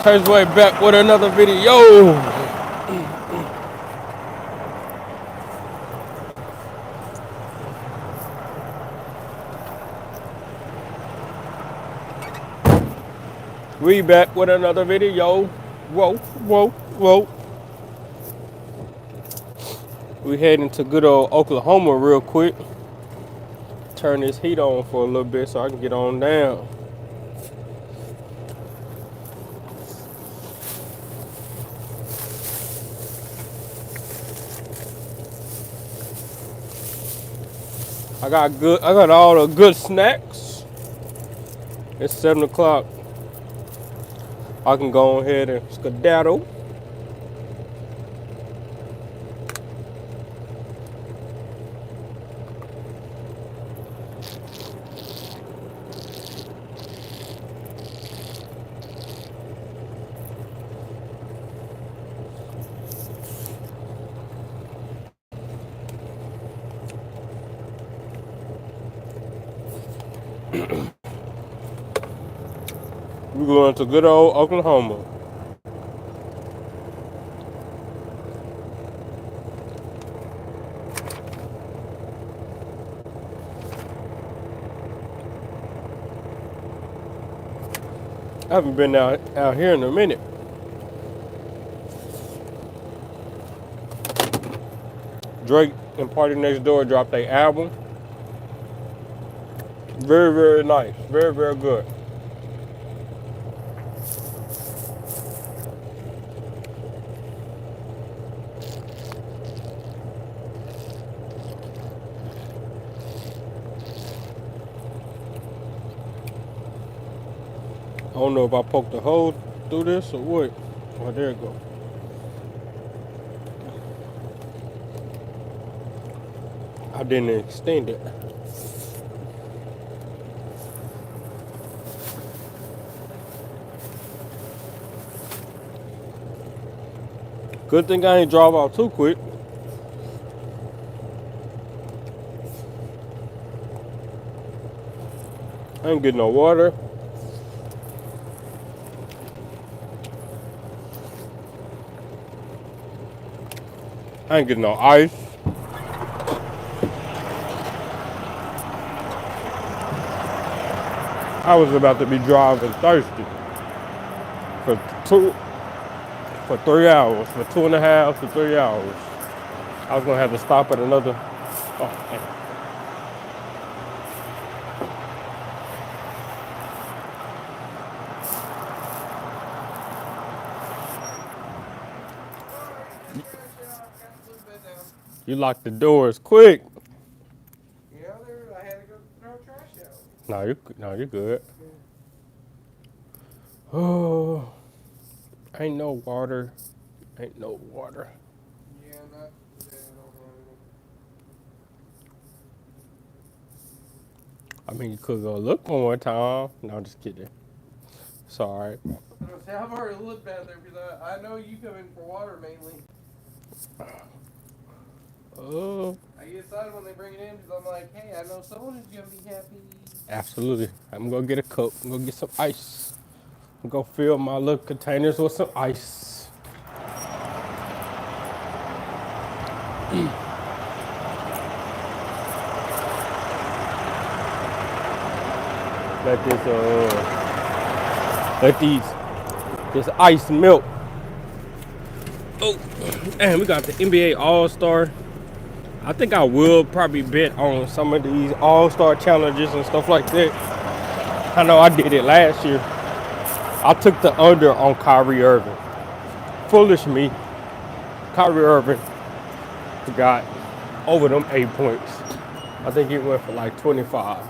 Way back with another video. We back with another video. Whoa, whoa, whoa. We heading to good old Oklahoma real quick. Turn this heat on for a little bit so I can get on down. I got all the good snacks. It's 7 o'clock. I can go ahead and skedaddle. We're going to good old Oklahoma. I haven't been out here in a minute. Drake and Party Next Door dropped their album. Very, very nice. Very, very good. I don't know if I poked a hole through this or what. Oh, there it go. I didn't extend it. Good thing I ain't drive out too quick. I ain't getting no water. I ain't getting no ice. I was about to be driving thirsty for 3 hours, for 2.5 to 3 hours. I was gonna have to stop at another. Oh, man. You locked the doors quick. Yeah, I had to go throw trash out. No, you're good. Oh, ain't no water. Ain't no water. Yeah, not today. I mean, you could go look one more time. No, I'm just kidding. It's all right. I've already looked out there because I know you come in for water mainly. Oh. I get excited when they bring it in because I'm like, hey, I know someone who's going to be happy. Absolutely. I'm going to get a Coke. I'm going to get some ice. I'm going to fill my little containers with some ice. This ice melt. Oh, and we got the NBA All-Star. I think I will probably bet on some of these All-Star challenges and stuff like that. I know I did it last year. I took the under on Kyrie Irving. Foolish me. Kyrie Irving got over them 8 points. I think he went for like 25.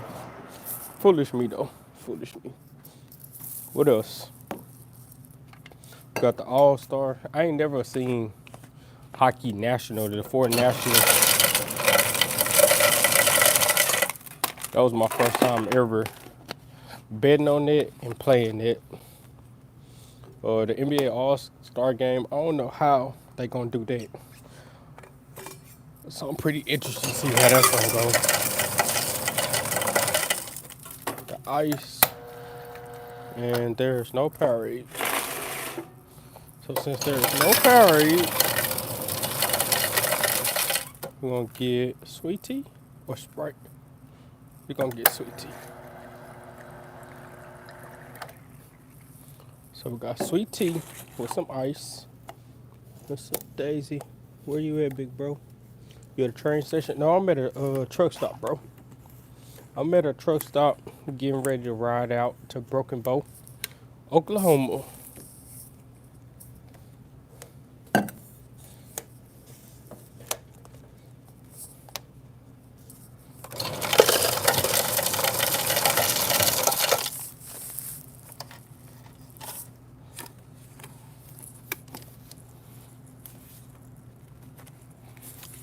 Foolish me though. Foolish me. What else? Got the All-Star. I ain't never seen Hockey National, the 4 National. That was my first time ever betting on it and playing it. The NBA All-Star game, I don't know how they gonna do that. So I'm pretty interested to see how that's gonna go. The ice, and there's no Powerade. So since there's no Powerade, we're gonna get sweet tea or Sprite. We're gonna get sweet tea. So we got sweet tea with some ice. What's up, Daisy? Where you at, big bro? You at a train station? No, I'm at a truck stop, bro. I'm at a truck stop getting ready to ride out to Broken Bow, Oklahoma.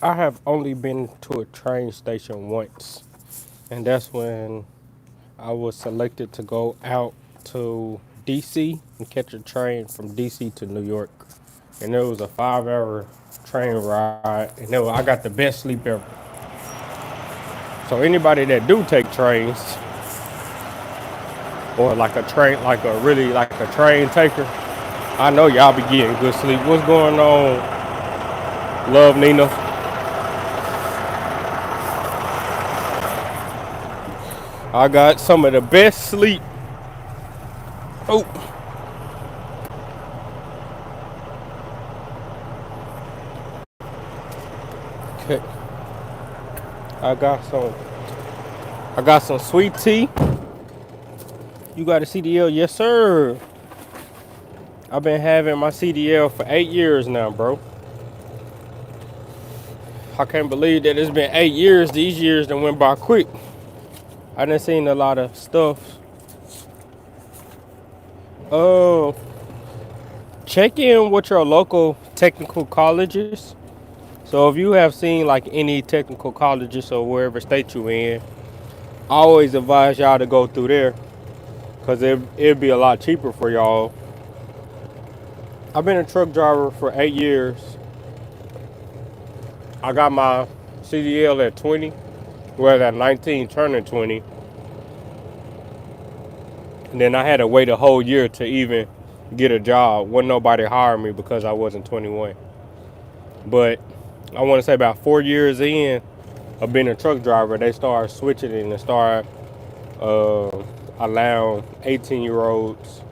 I have only been to a train station once, and that's when I was selected to go out to DC and catch a train from DC to New York. And it was a 5-hour train ride, and I got the best sleep ever. So anybody that do take trains, or like a train, like a train taker, I know y'all be getting good sleep. What's going on, Love Nina? I got some of the best sleep. Oh. Okay. I got some sweet tea. You got a CDL? Yes, sir. I've been having my CDL for 8 years now, bro. I can't believe that it's been 8 years. These years that went by quick. I done seen a lot of stuff. Check in with your local technical colleges. So if you have seen like any technical colleges or wherever state you in, I always advise y'all to go through there, because it'd be a lot cheaper for y'all. I've been a truck driver for 8 years. I got my CDL at 20. Well, at 19, turning 20. And then I had to wait a whole year to even get a job. Wasn't nobody hiring me because I wasn't 21. But I want to say about 4 years in of being a truck driver, they started switching it and started allowing 18-year-olds,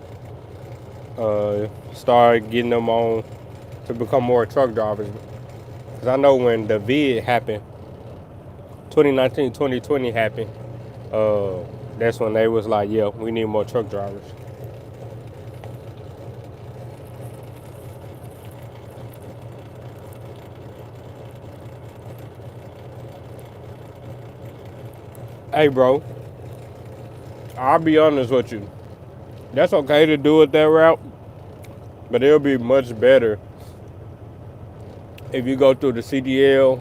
started getting them on to become more truck drivers. Because I know when the vid happened, 2019, 2020 happened, that's when they was like, yeah, we need more truck drivers. Hey, bro, I'll be honest with you. That's okay to do it that route, but it'll be much better if you go through the CDL,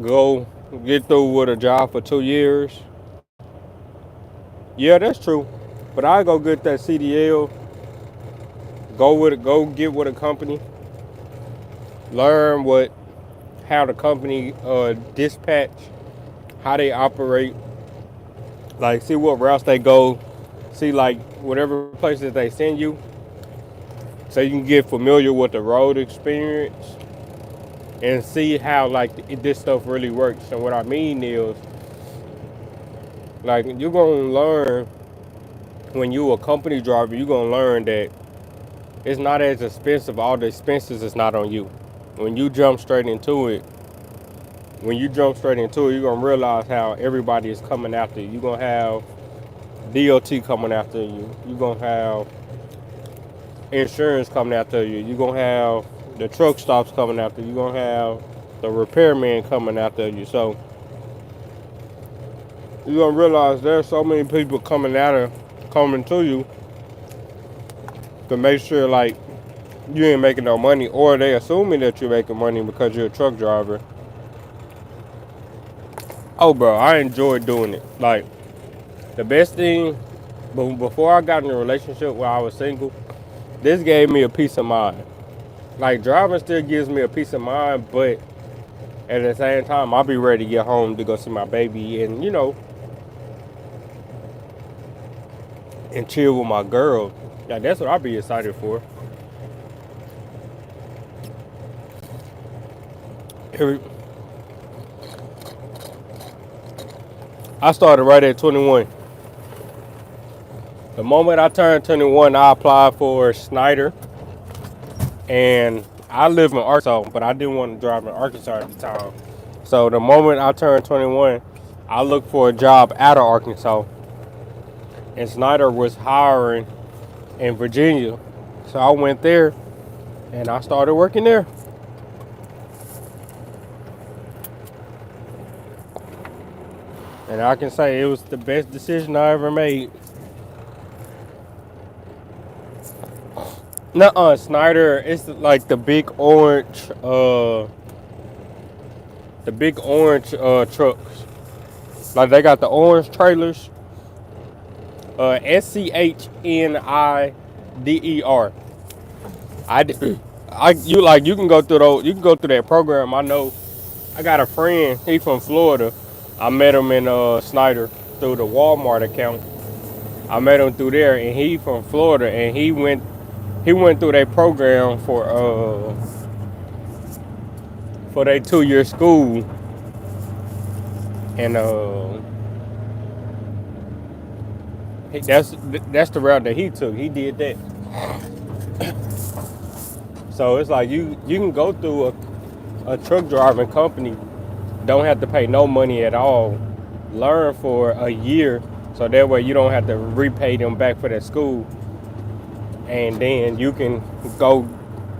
go get through with a job for 2 years. Yeah, that's true. But I go get that CDL, go get with a company, learn how the company dispatch, how they operate, like see what routes they go, see like whatever places they send you, so you can get familiar with the road experience and see how like this stuff really works. And what I mean is, like, you're gonna learn when you a company driver, you're gonna learn that it's not as expensive. All the expenses is not on you. When you jump straight into it, you're gonna realize how everybody is coming after you. You're gonna have DOT coming after you. You're gonna have insurance coming after you. You're gonna have the truck stops coming after you. You're gonna have the repairman coming after you. So you're gonna realize there's so many people coming to you to make sure like you ain't making no money, or they assuming that you're making money because you're a truck driver. Oh, bro, I enjoy doing it. Like, the best thing, before I got in a relationship where I was single, this gave me a peace of mind. Like, driving still gives me a peace of mind, but at the same time, I'll be ready to get home to go see my baby and, and chill with my girl. Like, that's what I'll be excited for. I started right at 21. The moment I turned 21, I applied for Snyder, and I live in Arkansas, but I didn't want to drive in Arkansas at the time. So the moment I turned 21, I looked for a job out of Arkansas, and Snyder was hiring in Virginia. So I went there, and I started working there. And I can say it was the best decision I ever made. Nuh-uh, Snyder, it's like the big orange trucks. Like they got the orange trailers. SCHNIDER. You can go through those. You can go through that program. I know. I got a friend. He from Florida. I met him in Snyder through the Walmart account. I met him through there, and he from Florida, and he went through that program for their 2-year school, and that's the route that he took. He did that. So it's like you can go through a truck driving company, don't have to pay no money at all, learn for a year, so that way you don't have to repay them back for that school, and then you can go,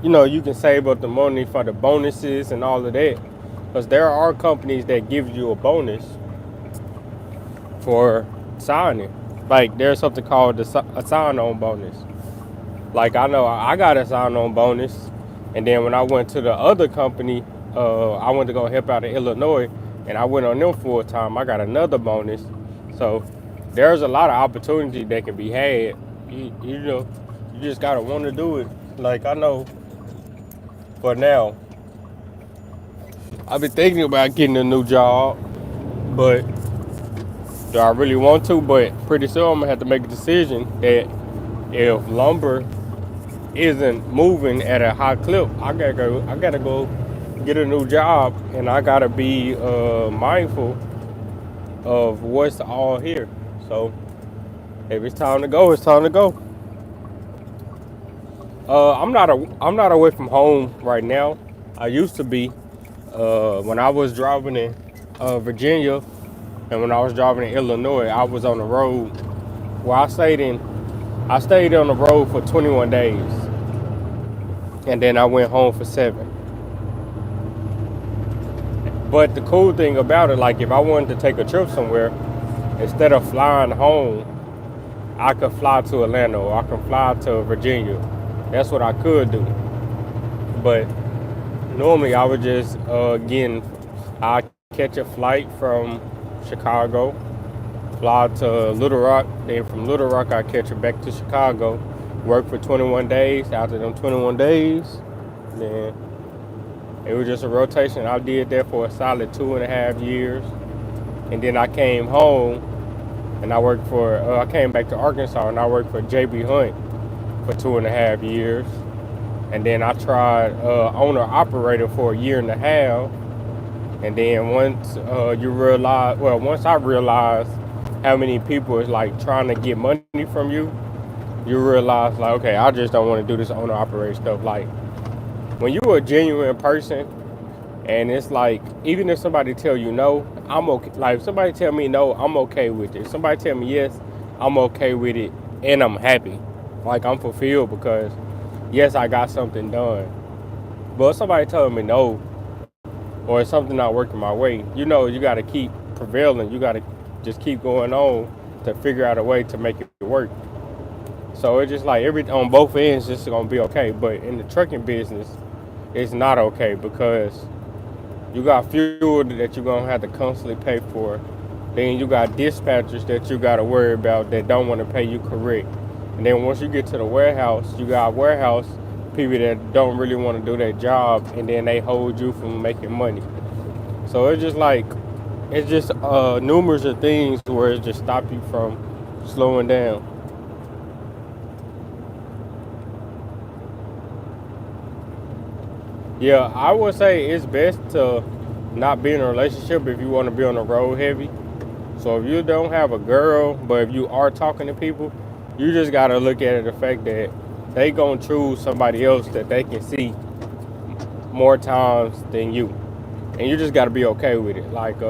you can save up the money for the bonuses and all of that, because there are companies that give you a bonus for signing. Like there's something called a sign-on bonus. Like I know I got a sign-on bonus, and then when I went to the other company, I went to go help out in Illinois, and I went on them full time. I got another bonus. So there's a lot of opportunity that can be had. You just gotta want to do it. Like I know for now, I've been thinking about getting a new job, but do I really want to? But pretty soon I'm gonna have to make a decision that if lumber isn't moving at a high clip, I gotta go get a new job, and I gotta be mindful of what's all here. So if it's time to go, it's time to go. I'm not away from home right now. I used to be when I was driving in Virginia, and when I was driving in Illinois. I was on the road. Well, I stayed on the road for 21 days, and then I went home for 7. But the cool thing about it, like if I wanted to take a trip somewhere, instead of flying home, I could fly to Atlanta, or I could fly to Virginia. That's what I could do. But normally I would just I catch a flight from Chicago, fly to Little Rock, then from Little Rock I catch it back to Chicago, work for 21 days. After them 21 days, then it was just a rotation. I did that for a solid 2.5 years, and then I came home and I came back to Arkansas, and I worked for JB Hunt for 2.5 years, and then I tried owner operator for 1.5 years, and then once I realized how many people is like trying to get money from you, you realize like, okay, I just don't want to do this owner operator stuff. Like when you're a genuine person, and it's like, even if somebody tell you no, I'm okay. Like if somebody tell me no, I'm okay with it. If somebody tell me yes, I'm okay with it, and I'm happy. Like I'm fulfilled because yes, I got something done. But if somebody telling me no, or something not working my way, you got to keep prevailing. You got to just keep going on to figure out a way to make it work. So it's just like on both ends, it's gonna be okay. But in the trucking business, it's not okay, because you got fuel that you're gonna have to constantly pay for. Then you got dispatchers that you gotta worry about that don't want to pay you correct. And then once you get to the warehouse, you got warehouse people that don't really want to do their job, and then they hold you from making money. So it's just numerous of things where it just stop you from slowing down. Yeah, I would say it's best to not be in a relationship if you want to be on the road heavy. So if you don't have a girl, but if you are talking to people, you just gotta look at it the fact that they gonna choose somebody else that they can see more times than you, and you just gotta be okay with it. Like,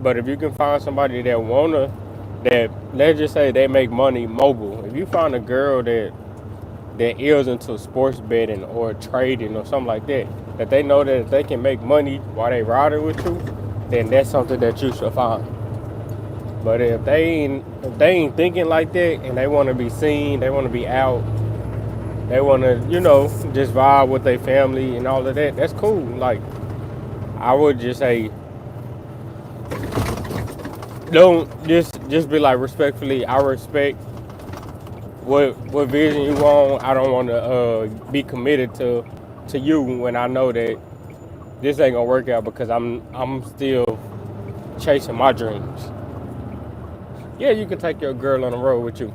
but if you can find somebody that wanna, that let's just say they make money mobile. If you find a girl that is into sports betting or trading or something like that, that they know that they can make money while they riding with you, then that's something that you should find. But if they ain't thinking like that and they want to be seen, they want to be out, they want to just vibe with their family and all of that. That's cool. Like I would just say, don't just be like respectfully. I respect what vision you want. I don't want to be committed to you when I know that this ain't gonna work out because I'm still chasing my dreams. Yeah, you can take your girl on the road with you.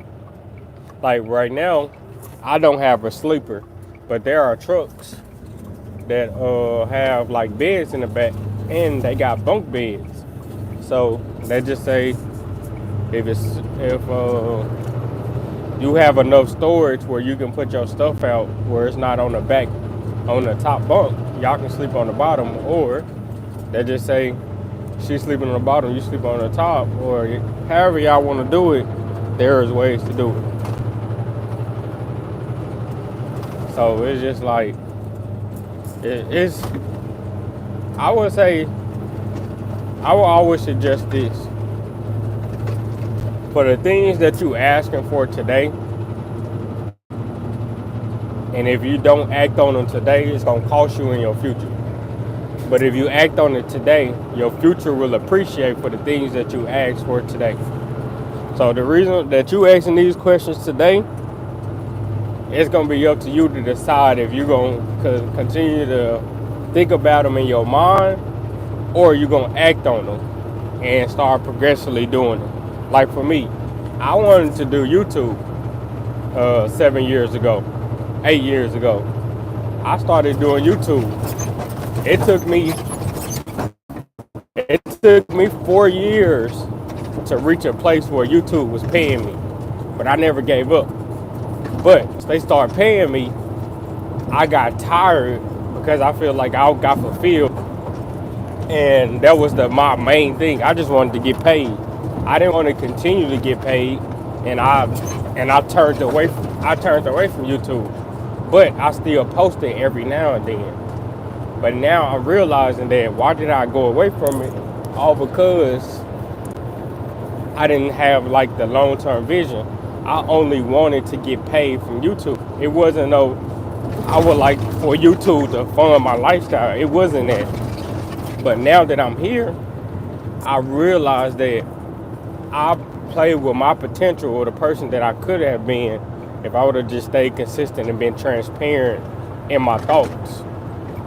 Like right now, I don't have a sleeper, but there are trucks that have like beds in the back, and they got bunk beds. So they just say if you have enough storage where you can put your stuff out where it's not on the back on the top bunk, y'all can sleep on the bottom, or they just say she's sleeping on the bottom, you sleep on the top, or however y'all want to do it. There's ways to do it. So it's just like it's. I would say I will always suggest this for the things that you asking for today. And if you don't act on them today, it's gonna cost you in your future. But if you act on it today, your future will appreciate for the things that you asked for today. So the reason that you asking these questions today, it's gonna be up to you to decide if you're gonna continue to think about them in your mind, or you're gonna act on them and start progressively doing them. Like for me, I wanted to do YouTube 7 years ago, 8 years ago. I started doing YouTube. It took me it took me 4 years to reach a place where YouTube was paying me, but I never gave up. But once they started paying me, I got tired because I feel like I got fulfilled, and that was my main thing. I just wanted to get paid. I didn't want to continue to get paid, and I turned away from YouTube, but I still posted every now and then. But now I'm realizing that why did I go away from it? All because I didn't have like the long-term vision. I only wanted to get paid from YouTube. It wasn't I would like for YouTube to fund my lifestyle. It wasn't that. But now that I'm here, I realize that I played with my potential, or the person that I could have been, if I would have just stayed consistent and been transparent in my thoughts,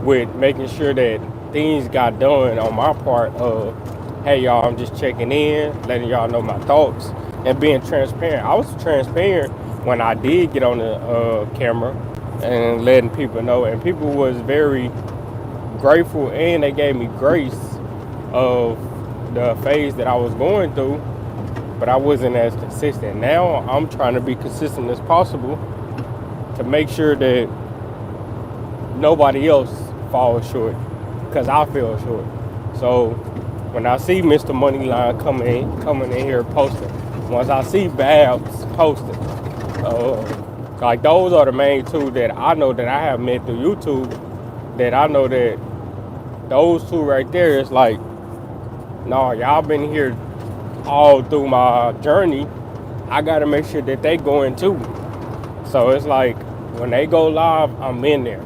with making sure that things got done on my part of, hey y'all, I'm just checking in, letting y'all know my thoughts, and being transparent. I was transparent when I did get on the camera and letting people know, and people was very grateful, and they gave me grace of the phase that I was going through, but I wasn't as consistent. Now I'm trying to be consistent as possible to make sure that nobody else falls short, because I fell short. So when I see Mr. Moneyline coming in here posting, once I see Babs posting, like those are the main two that I know that I have met through YouTube, that I know that those two right there is like, no, y'all been here all through my journey. I gotta make sure that they going too. So it's like when they go live, I'm in there.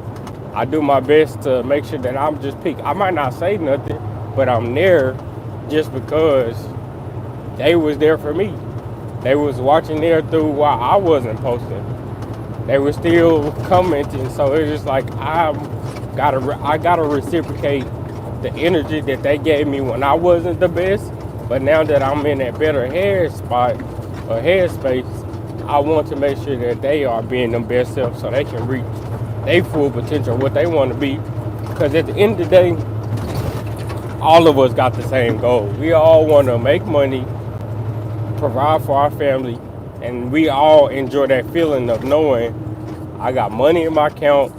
I do my best to make sure that I'm just peak. I might not say nothing, but I'm there just because they was there for me. They was watching there through while I wasn't posting. They were still commenting, so it's just like I gotta reciprocate the energy that they gave me when I wasn't the best. But now that I'm in that better headspace, I want to make sure that they are being their best self so they can reach their full potential, what they want to be. Because at the end of the day, all of us got the same goal. We all want to make money, provide for our family, and we all enjoy that feeling of knowing I got money in my account.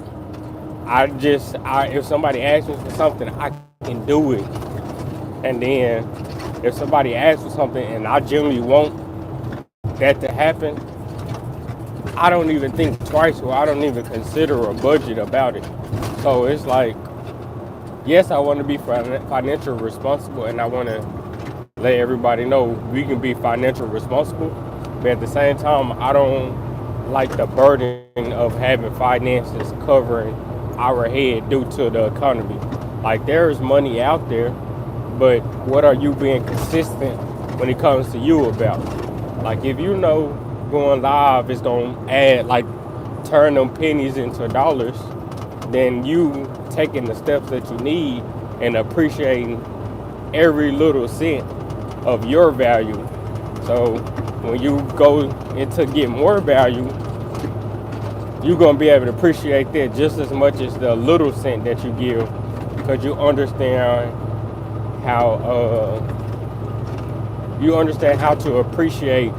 If somebody asks me for something, I can do it. And then if somebody asks for something and I genuinely want that to happen, I don't even think twice, or I don't even consider a budget about it. So it's like, yes, I want to be financially responsible, and I want to let everybody know we can be financially responsible. But at the same time, I don't like the burden of having finances covering our head due to the economy. Like, there is money out there, but what are you being consistent when it comes to you about? Like, if you know going live is going to add, like, turn them pennies into dollars, then you taking the steps that you need and appreciating every little cent of your value. So when you go into get more value, you're going to be able to appreciate that just as much as the little cent that you give, because you understand how to appreciate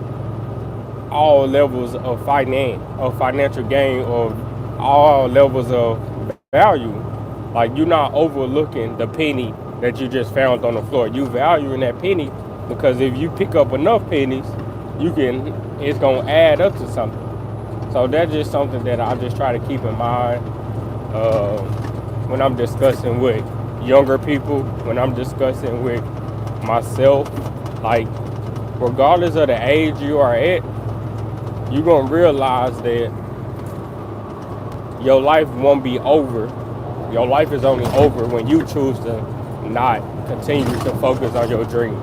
all levels of financial gain, or all levels of value. Like, you're not overlooking the penny that you just found on the floor. You valuing that penny, because if you pick up enough pennies, it's gonna add up to something. So that's just something that I just try to keep in mind when I'm discussing with younger people, when I'm discussing with myself. Like, regardless of the age you are at, you're gonna realize that your life won't be over. Your life is only over when you choose to not continue to focus on your dreams.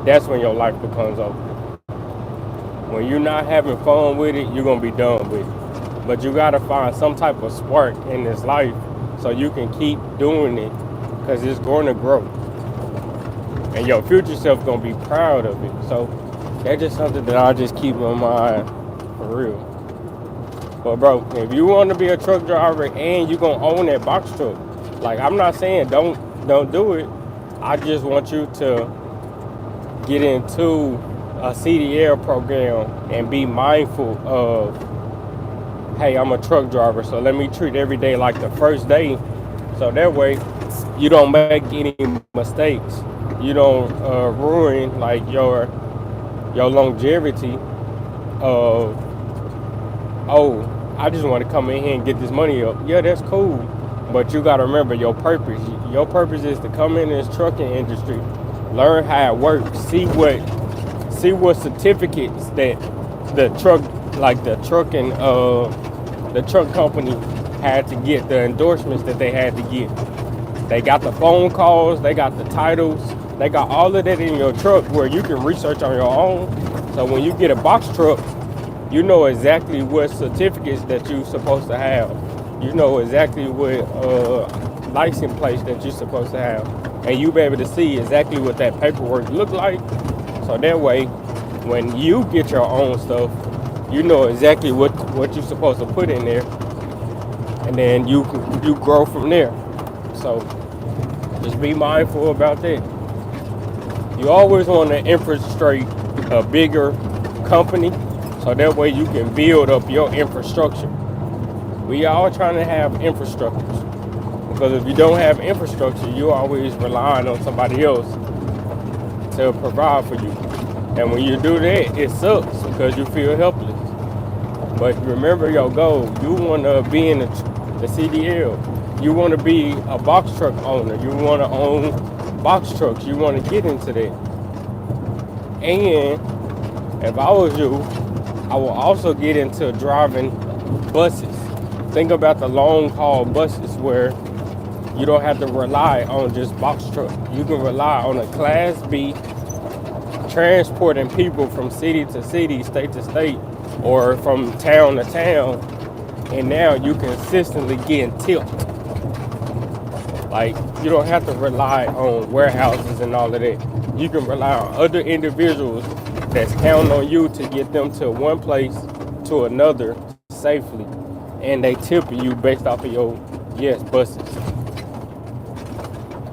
That's when your life becomes over. When you're not having fun with it, you're going to be done with it. But you got to find some type of spark in this life so you can keep doing it, because it's going to grow. And your future self going to be proud of it. So that's just something that I just keep in mind for real. But bro, if you want to be a truck driver and you're going to own that box truck, like, I'm not saying don't do it. I just want you to get into a CDL program and be mindful of, hey, I'm a truck driver, so let me treat every day like the first day. So that way you don't make any mistakes. You don't ruin, like, your longevity of, oh, I just want to come in here and get this money up. Yeah, that's cool. But you got to remember your purpose. Your purpose is to come in this trucking industry, learn how it works, see what certificates that the truck company had to get, the endorsements that they had to get. They got the phone calls, they got the titles, they got all of that in your truck where you can research on your own. So when you get a box truck, you know exactly what certificates that you're supposed to have. You know exactly what license plates that you're supposed to have. And you be able to see exactly what that paperwork look like. So that way, when you get your own stuff, you know exactly what you're supposed to put in there. And then you grow from there. So just be mindful about that. You always want to infiltrate a bigger company, so that way you can build up your infrastructure. We all trying to have infrastructures, because if you don't have infrastructure, you're always relying on somebody else to provide for you. And when you do that, it sucks because you feel helpless. But remember your goal. You want to be in the CDL. You want to be a box truck owner. You want to own box trucks. You want to get into that. And if I was you, I will also get into driving buses. Think about the long haul buses where you don't have to rely on just box truck. You can rely on a Class B, transporting people from city to city, state to state, or from town to town. And now you consistently getting tipped. Like, you don't have to rely on warehouses and all of that. You can rely on other individuals that's counting on you to get them to one place to another safely. and they tip you based off of your yes buses.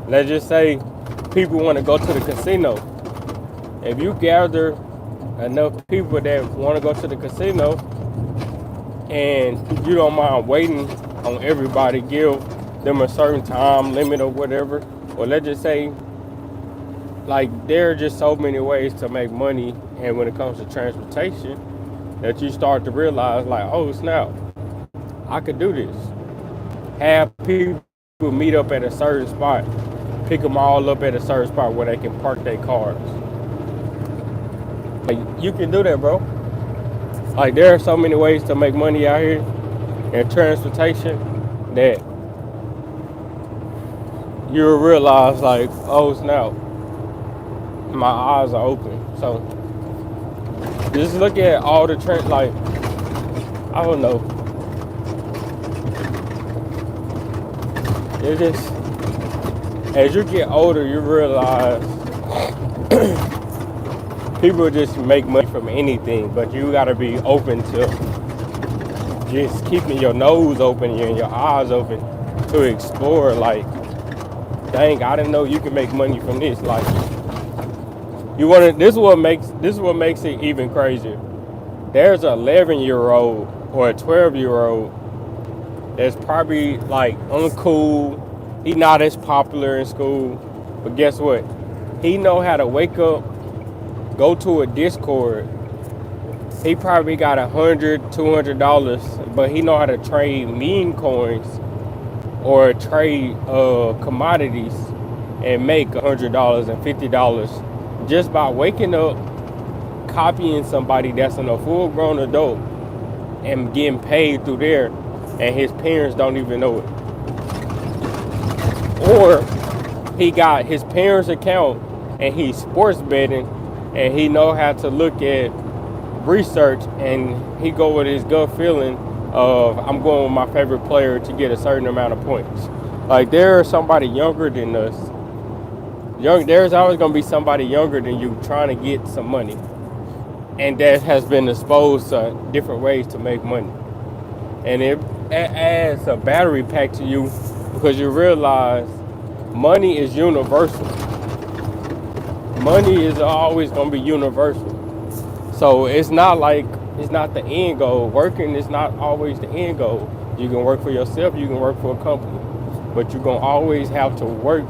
Let's just say people want to go to the casino. If you gather enough people that want to go to the casino and you don't mind waiting on everybody, give them a certain time limit or whatever, or let's just say, like, there are just so many ways to make money, and when it comes to transportation, that you start to realize, like, oh snap, I could do this. Have people meet up at a certain spot, pick them all up at a certain spot where they can park their cars. Like, you can do that, bro. Like, there are so many ways to make money out here in transportation that you'll realize, like, oh snap, my eyes are open. So just look at all the trends. Like, I don't know. It just, as you get older, you realize people just make money from anything, but you gotta be open to just keeping your nose open and your eyes open to explore. Like, dang, I didn't know you can make money from this. Like, you want to. This is what makes it even crazier. There's an 11-year-old or a 12-year-old that's probably like uncool. He not as popular in school, but guess what? He know how to wake up, go to a Discord. He probably got $100, $200, but he know how to trade meme coins or trade commodities and make $100 and $50 just by waking up, copying somebody that's a full-grown adult and getting paid through there, and his parents don't even know it. Or he got his parents' account and he's sports betting, and he know how to look at research, and he go with his gut feeling of, I'm going with my favorite player to get a certain amount of points. Like, there's somebody younger than us. There's always going to be somebody younger than you trying to get some money, and that has been exposed to different ways to make money. And it adds a battery pack to you because you realize money is universal. Money is always going to be universal. So it's not the end goal. Working is not always the end goal. You can work for yourself, you can work for a company, but you're going to always have to work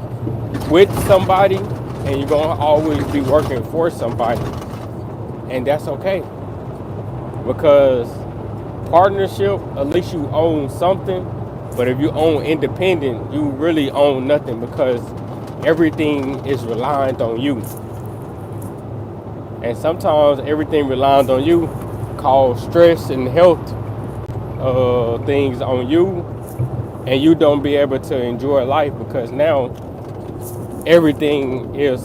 with somebody, and you're going to always be working for somebody. And that's okay. Because partnership, at least you own something. But if you own independent, you really own nothing, because everything is reliant on you. And sometimes everything reliant on you cause stress and health things on you, and you don't be able to enjoy life because now everything is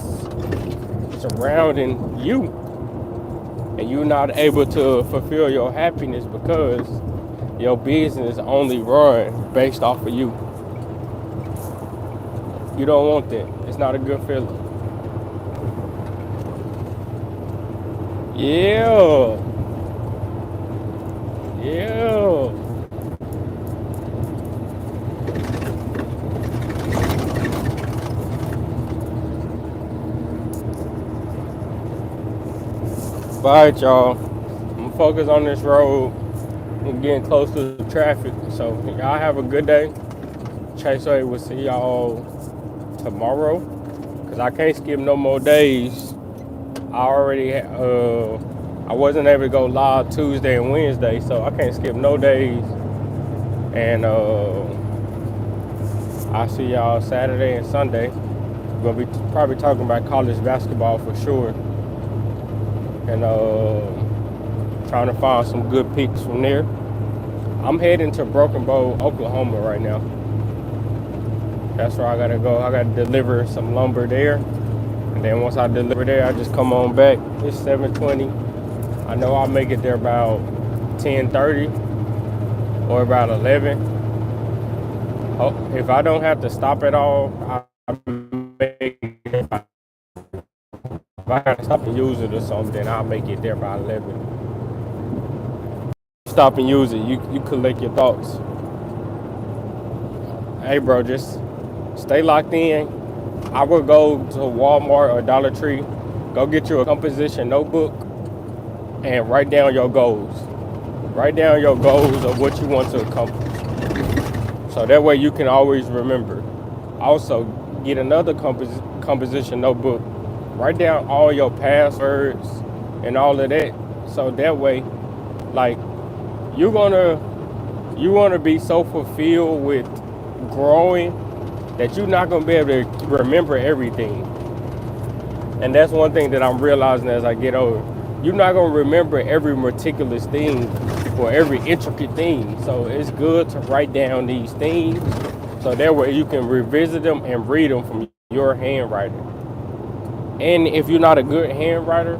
surrounding you, and you're not able to fulfill your happiness because your business only run based off of you. You don't want that. It's not a good feeling. Yeah. Alright, y'all. I'm focused on this road and getting close to the traffic. So y'all have a good day. Chase will see y'all tomorrow, because I can't skip no more days. I wasn't able to go live Tuesday and Wednesday, so I can't skip no days. And I'll see y'all Saturday and Sunday. We're gonna be probably talking about college basketball for sure, and trying to find some good picks from there. I'm heading to Broken Bow, Oklahoma right now. That's where I gotta go. I gotta deliver some lumber there. And then once I deliver there, I just come on back. It's 7:20. I know I'll make it there about 10:30 or about 11. Oh, if I don't have to stop at all, if I have to stop and use it or something, then I'll make it there by 11. stop and use it. You collect your thoughts. Hey, bro, just stay locked in. I would go to Walmart or Dollar Tree, go get you a composition notebook, and write down your goals. Write down your goals of what you want to accomplish. So that way you can always remember. Also, get another composition notebook. Write down all your passwords and all of that. So that way, like, you wanna be so fulfilled with growing that you're not gonna be able to remember everything. And that's one thing that I'm realizing as I get older. You're not gonna remember every meticulous thing or every intricate thing. So it's good to write down these things so that way you can revisit them and read them from your handwriting. And if you're not a good handwriter,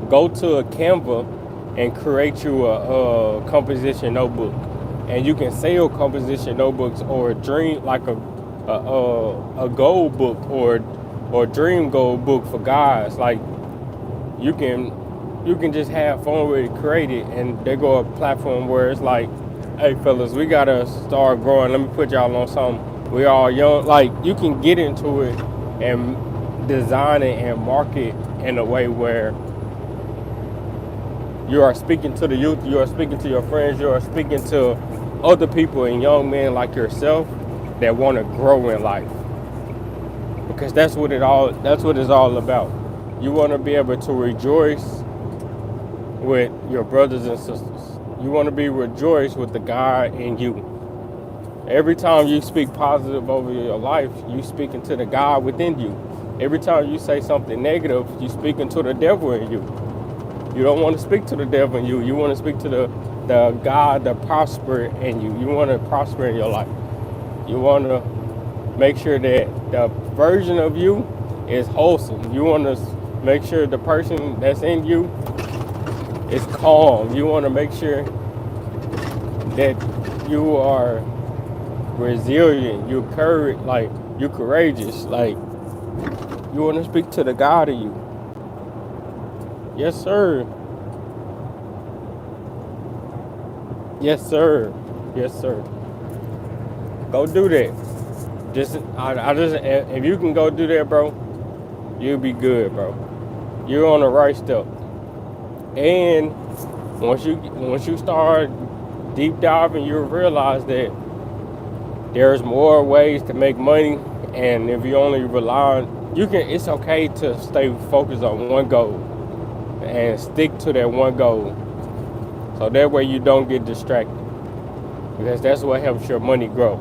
go to a Canva and create you a composition notebook. And you can sell composition notebooks or dream like a goal book or dream goal book for guys. Like you can just have fun with it, create it, and they go a platform where it's like, hey fellas, we gotta start growing. Let me put y'all on something. We all young. Like you can get into it and design it and market in a way where you are speaking to the youth, you are speaking to your friends, you are speaking to other people and young men like yourself that want to grow in life. Because that's what it's all about. You want to be able to rejoice with your brothers and sisters. You want to be rejoiced with the God in you. Every time you speak positive over your life, you speaking to the God within you. Every time you say something negative, you speaking to the devil in you. You don't want to speak to the devil in you. You want to speak to the God that prosper in you. You want to prosper in your life. You want to make sure that the version of you is wholesome. You want to make sure the person that's in you is calm. You want to make sure that you are resilient. You're courageous. Like you want to speak to the God in you. Yes, sir. Yes, sir. Yes, sir. Go do that. If you can go do that, bro, you'll be good, bro. You're on the right step. And once you start deep diving, you'll realize that there's more ways to make money. And if you only rely on, it's okay to stay focused on one goal and stick to that one goal. So that way you don't get distracted. Because that's what helps your money grow.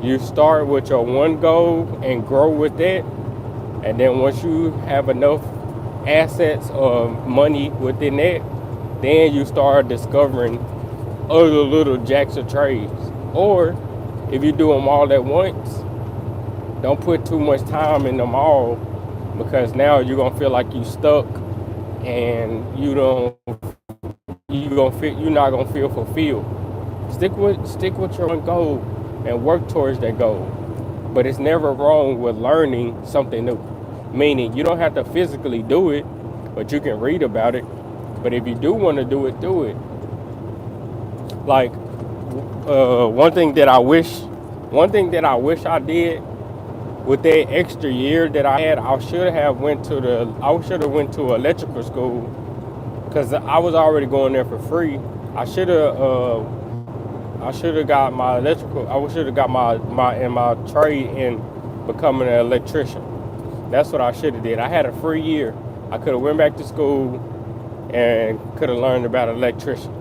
You start with your one goal and grow with that. And then once you have enough assets or money within that, then you start discovering other little jacks of trades. Or if you do them all at once, don't put too much time in them all, because now you're gonna feel like you stuck and you're not gonna feel fulfilled. Stick with your own goal and work towards that goal. But it's never wrong with learning something new. Meaning you don't have to physically do it, but you can read about it. But if you do want to do it, do it. Like one thing that I wish I did with that extra year that I had, I should have went to electrical school, because I was already going there for free. I should have got my electrical. I should have got my trade in becoming an electrician. That's what I should have did. I had a free year. I could have went back to school and could have learned about electrician.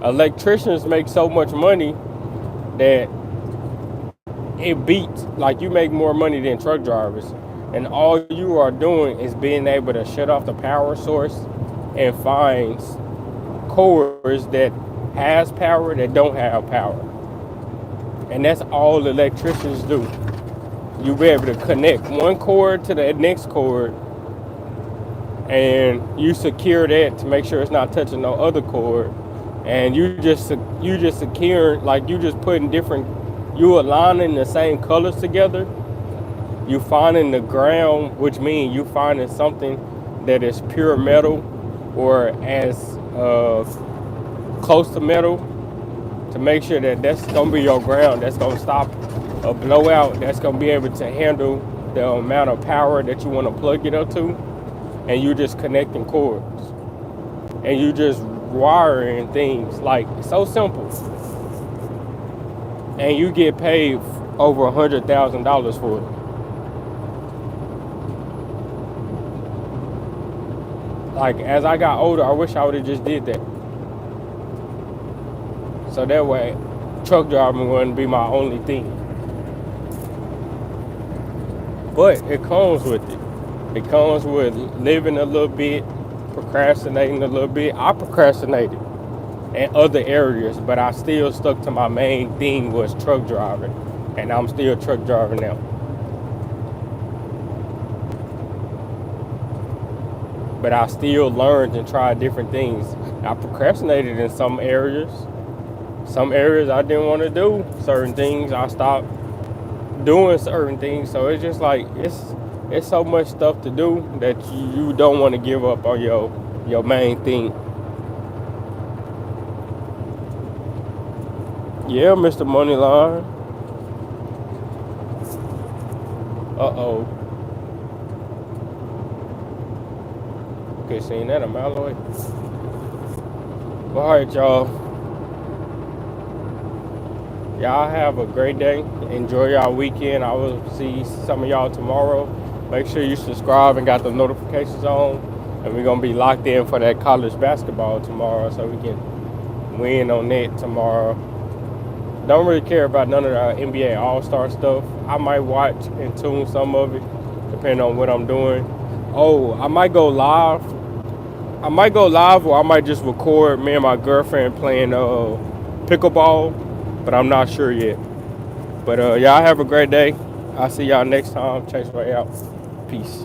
Electricians make so much money that it beats, like you make more money than truck drivers. And all you are doing is being able to shut off the power source and find cores that has power that don't have power. And that's all electricians do. You'll be able to connect one cord to the next cord, and you secure that to make sure it's not touching no other cord. And you just secure, like you just putting you aligning the same colors together. You finding the ground, which means you finding something that is pure metal or as close to metal to make sure that that's gonna be your ground. That's gonna stop a blowout. That's gonna be able to handle the amount of power that you want to plug it up to, and you just connecting cords, and you just wiring things. Like, so simple, and you get paid over $100,000 for it. Like, as I got older, I wish I would have just did that. So that way, truck driving wouldn't be my only thing. But it comes with it. It comes with living a little bit, procrastinating a little bit. I procrastinated in other areas, but I still stuck to my main thing, was truck driving. And I'm still truck driving now. But I still learned and tried different things. I procrastinated in some areas. Some areas I didn't want to do certain things. I stopped doing certain things. So it's just like, it's so much stuff to do that you don't want to give up on your main thing. Yeah, Mr. Moneyline. Uh-oh. Okay, seeing that a mile away. Well, all right, y'all. Y'all have a great day. Enjoy y'all weekend. I will see some of y'all tomorrow. Make sure you subscribe and got the notifications on. And we're going to be locked in for that college basketball tomorrow, so we can win on that tomorrow. Don't really care about none of the NBA All-Star stuff. I might watch and tune some of it, depending on what I'm doing. Oh, I might go live. Or I might just record me and my girlfriend playing pickleball, but I'm not sure yet. But y'all have a great day. I'll see y'all next time. Chase Way out. Peace.